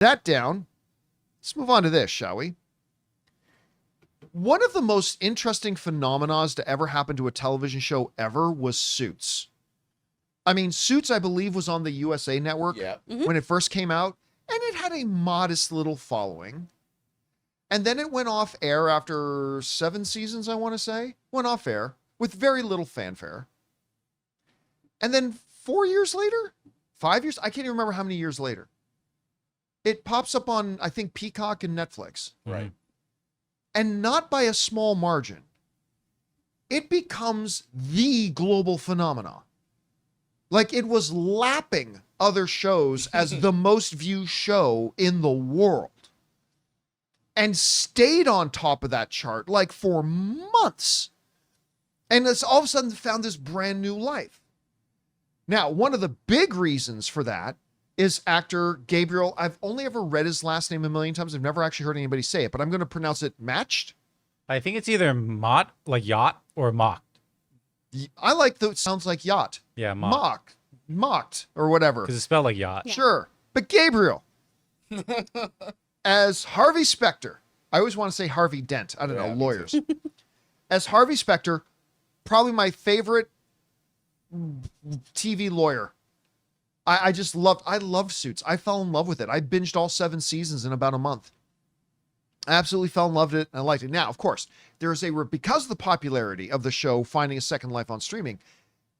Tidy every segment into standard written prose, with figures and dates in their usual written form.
That down. Let's move on to this, shall we? One of the most interesting phenomena to ever happen to a television show ever was Suits. I mean, Suits, I believe, was on the USA Network when it first came out, and it had a modest little following. And then it went off air after 7 seasons, I want to say. Went off air with very little fanfare. And then 4 years later, 5 years, I can't even remember how many years later, it pops up on, I think, Peacock and Netflix. Right. And not by a small margin. It becomes the global phenomenon. Like, it was lapping other shows as the most viewed show in the world. And stayed on top of that chart, like, for months. And it's all of a sudden found this brand new life. Now, one of the big reasons for that is actor Gabriel. I've only ever read his last name a million times. I've never actually heard anybody say it, but I'm going to pronounce it Macht. I think it's either Mott, like yacht, or Macht. I like the, it sounds like yacht. Yeah, Macht. Mocked, or whatever. Because it's spelled like yacht. Yeah. Sure. But Gabriel, as Harvey Specter, I always want to say Harvey Dent. I don't know, lawyers. As Harvey Specter, probably my favorite TV lawyer. I loved Suits. I fell in love with it. I binged all 7 seasons in about a month. I absolutely fell in love with it and I liked it. Now, of course, because of the popularity of the show finding a second life on streaming,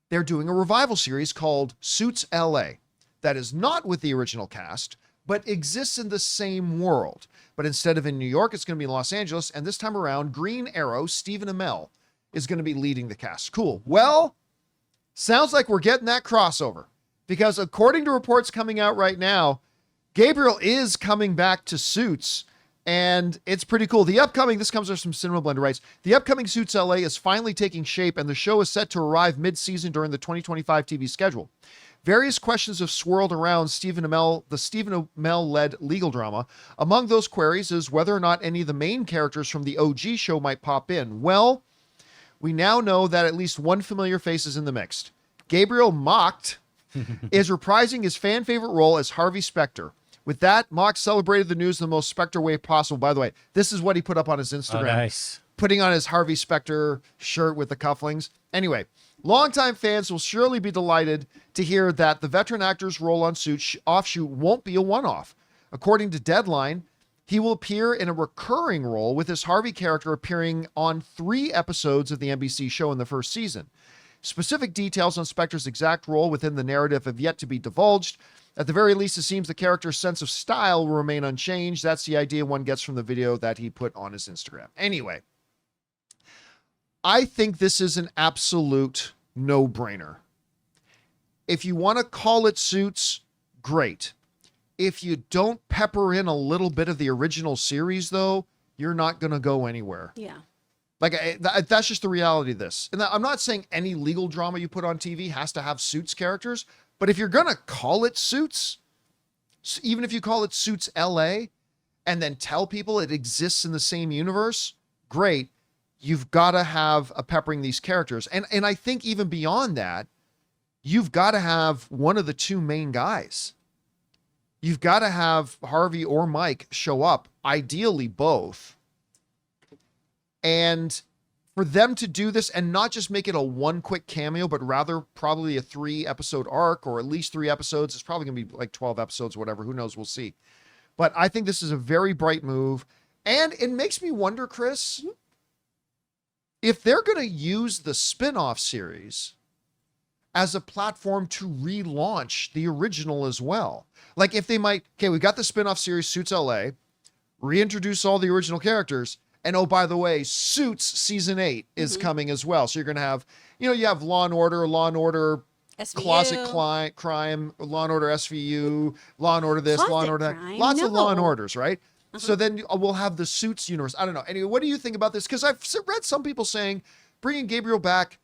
they're doing a revival series called Suits L.A. that is not with the original cast, but exists in the same world. But instead of in New York, it's going to be in Los Angeles. And this time around, Green Arrow, Stephen Amell, is going to be leading the cast. Cool. Well, sounds like we're getting that crossover. Because according to reports coming out right now, Gabriel is coming back to Suits. And it's pretty cool. This comes from Cinema Blender writes, the upcoming Suits LA is finally taking shape and the show is set to arrive mid-season during the 2025 TV schedule. Various questions have swirled around the Stephen Amell-led legal drama. Among those queries is whether or not any of the main characters from the OG show might pop in. Well, we now know that at least one familiar face is in the mix. Gabriel Macht is reprising his fan favorite role as Harvey Specter. With that, Macht celebrated the news in the most Spectre way possible. By the way, this is what he put up on his Instagram. Oh, nice. Putting on his Harvey Specter shirt with the cufflinks. Anyway, longtime fans will surely be delighted to hear that the veteran actor's role on Suits offshoot won't be a one-off. According to Deadline, he will appear in a recurring role, with his Harvey character appearing on 3 episodes of the NBC show in the first season. Specific details on Spectre's exact role within the narrative have yet to be divulged. At the very least, it seems the character's sense of style will remain unchanged. That's the idea one gets from the video that he put on his Instagram. Anyway, I think this is an absolute no-brainer. If you want to call it Suits, great. If you don't pepper in a little bit of the original series, though, you're not going to go anywhere. Yeah. Like, that's just the reality of this. And I'm not saying any legal drama you put on TV has to have Suits characters, but if you're going to call it Suits, even if you call it Suits L.A., and then tell people it exists in the same universe, great. You've got to have a peppering these characters. And I think even beyond that, you've got to have one of the 2 main guys. You've got to have Harvey or Mike show up, ideally both. And for them to do this and not just make it a 1 quick cameo, but rather probably a 3-episode arc, or at least 3 episodes. It's probably going to be like 12 episodes, or whatever. Who knows? We'll see. But I think this is a very bright move. And it makes me wonder, Chris, if they're going to use the spin-off series as a platform to relaunch the original as well. Like if they might, okay, we got the spin-off series Suits LA, reintroduce all the original characters, and oh, by the way, Suits Season 8 is coming as well. So you're going to have, you have Law & Order, SVU. Closet Crime, Law & Order SVU, Law & Order this, Closet Law & Order that. Crime? Lots of No. Law & Orders, right? So then we'll have the Suits universe. I don't know. Anyway, what do you think about this? Because I've read some people saying bringing Gabriel back,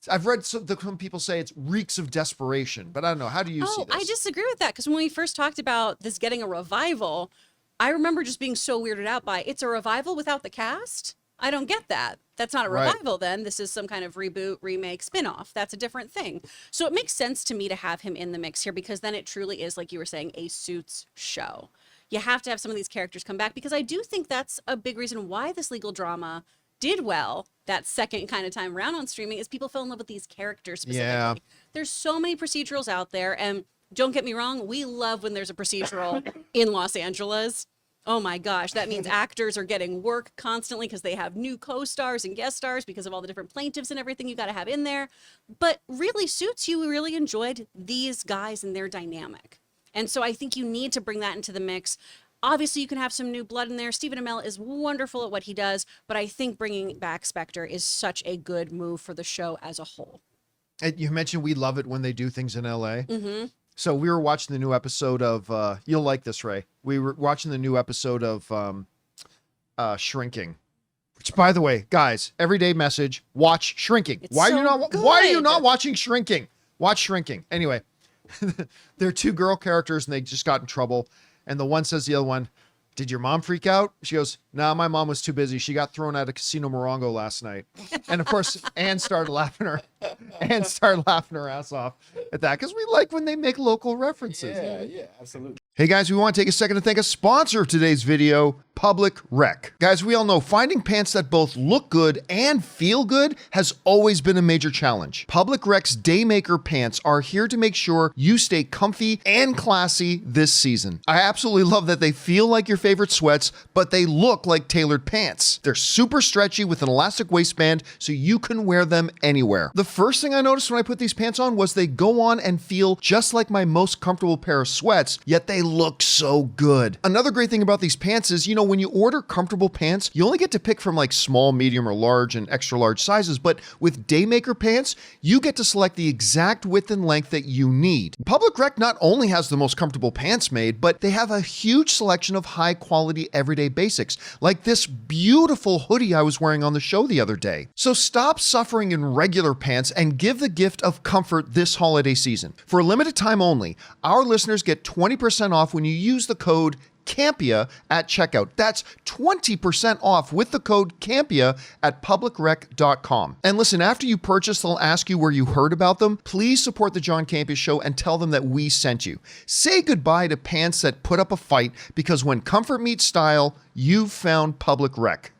I've read some people say it's reeks of desperation, but I don't know. How do you see this? I disagree with that, because when we first talked about this getting a revival, I remember just being so weirded out by, it's a revival without the cast? I don't get that. That's not a revival then. This is some kind of reboot, remake, spinoff. That's a different thing. So it makes sense to me to have him in the mix here, because then it truly is, like you were saying, a Suits show. You have to have some of these characters come back, because I do think that's a big reason why this legal drama did well that second kind of time around on streaming, is people fell in love with these characters specifically. Yeah. There's so many procedurals out there, and don't get me wrong, we love when there's a procedural in Los Angeles. Oh my gosh, that means actors are getting work constantly because they have new co-stars and guest stars because of all the different plaintiffs and everything you got to have in there. But really, Suits, you really enjoyed these guys and their dynamic. And so I think you need to bring that into the mix. Obviously, you can have some new blood in there. Stephen Amell is wonderful at what he does, but I think bringing back Spectre is such a good move for the show as a whole. And you mentioned we love it when they do things in LA. Mm-hmm. So we were watching the new episode of, you'll like this, Ray. We were watching the new episode of Shrinking, which, by the way, guys, everyday message, watch Shrinking. It's Why are so you not, why are you good. not watching Shrinking? Watch Shrinking. Anyway, they're two girl characters and they just got in trouble. And the one says to the other one, "Did your mom freak out?" She goes, "Nah, my mom was too busy. She got thrown out of Casino Morongo last night." And of course, Anne started laughing her ass off at that, because we like when they make local references. Yeah, absolutely. Hey guys, we want to take a second to thank a sponsor of today's video, Public Rec. Guys, we all know finding pants that both look good and feel good has always been a major challenge. Public Rec's Daymaker pants are here to make sure you stay comfy and classy this season. I absolutely love that they feel like your favorite sweats, but they look like tailored pants. They're super stretchy with an elastic waistband, so you can wear them anywhere. The first thing I noticed when I put these pants on was they go on and feel just like my most comfortable pair of sweats, yet they look so good. Another great thing about these pants is, you know, when you order comfortable pants, you only get to pick from like small, medium, or large and extra large sizes, but with Daymaker pants, you get to select the exact width and length that you need. Public Rec not only has the most comfortable pants made, but they have a huge selection of high quality everyday basics, like this beautiful hoodie I was wearing on the show the other day. So stop suffering in regular pants and give the gift of comfort this holiday season. For a limited time only, our listeners get 20% off when you use the code Campea at checkout. That's 20% off with the code Campea at publicrec.com. And listen, after you purchase, they'll ask you where you heard about them. Please support the John Campea Show and tell them that we sent you. Say goodbye to pants that put up a fight, because when comfort meets style, you've found Public Rec.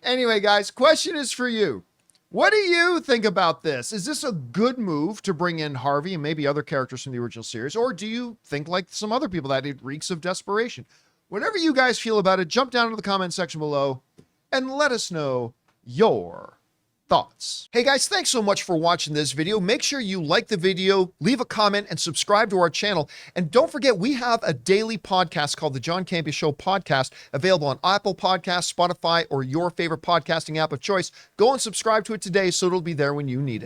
Anyway, guys, question is for you. What do you think about this? Is this a good move to bring in Harvey and maybe other characters from the original series? Or do you think, like some other people, that it reeks of desperation? Whatever you guys feel about it, jump down to the comment section below and let us know your thoughts. Hey guys, thanks so much for watching this video. Make sure you like the video, leave a comment, and subscribe to our channel. And don't forget, we have a daily podcast called the John Campea Show Podcast, available on Apple Podcasts, Spotify, or your favorite podcasting app of choice. Go and subscribe to it today so it'll be there when you need it.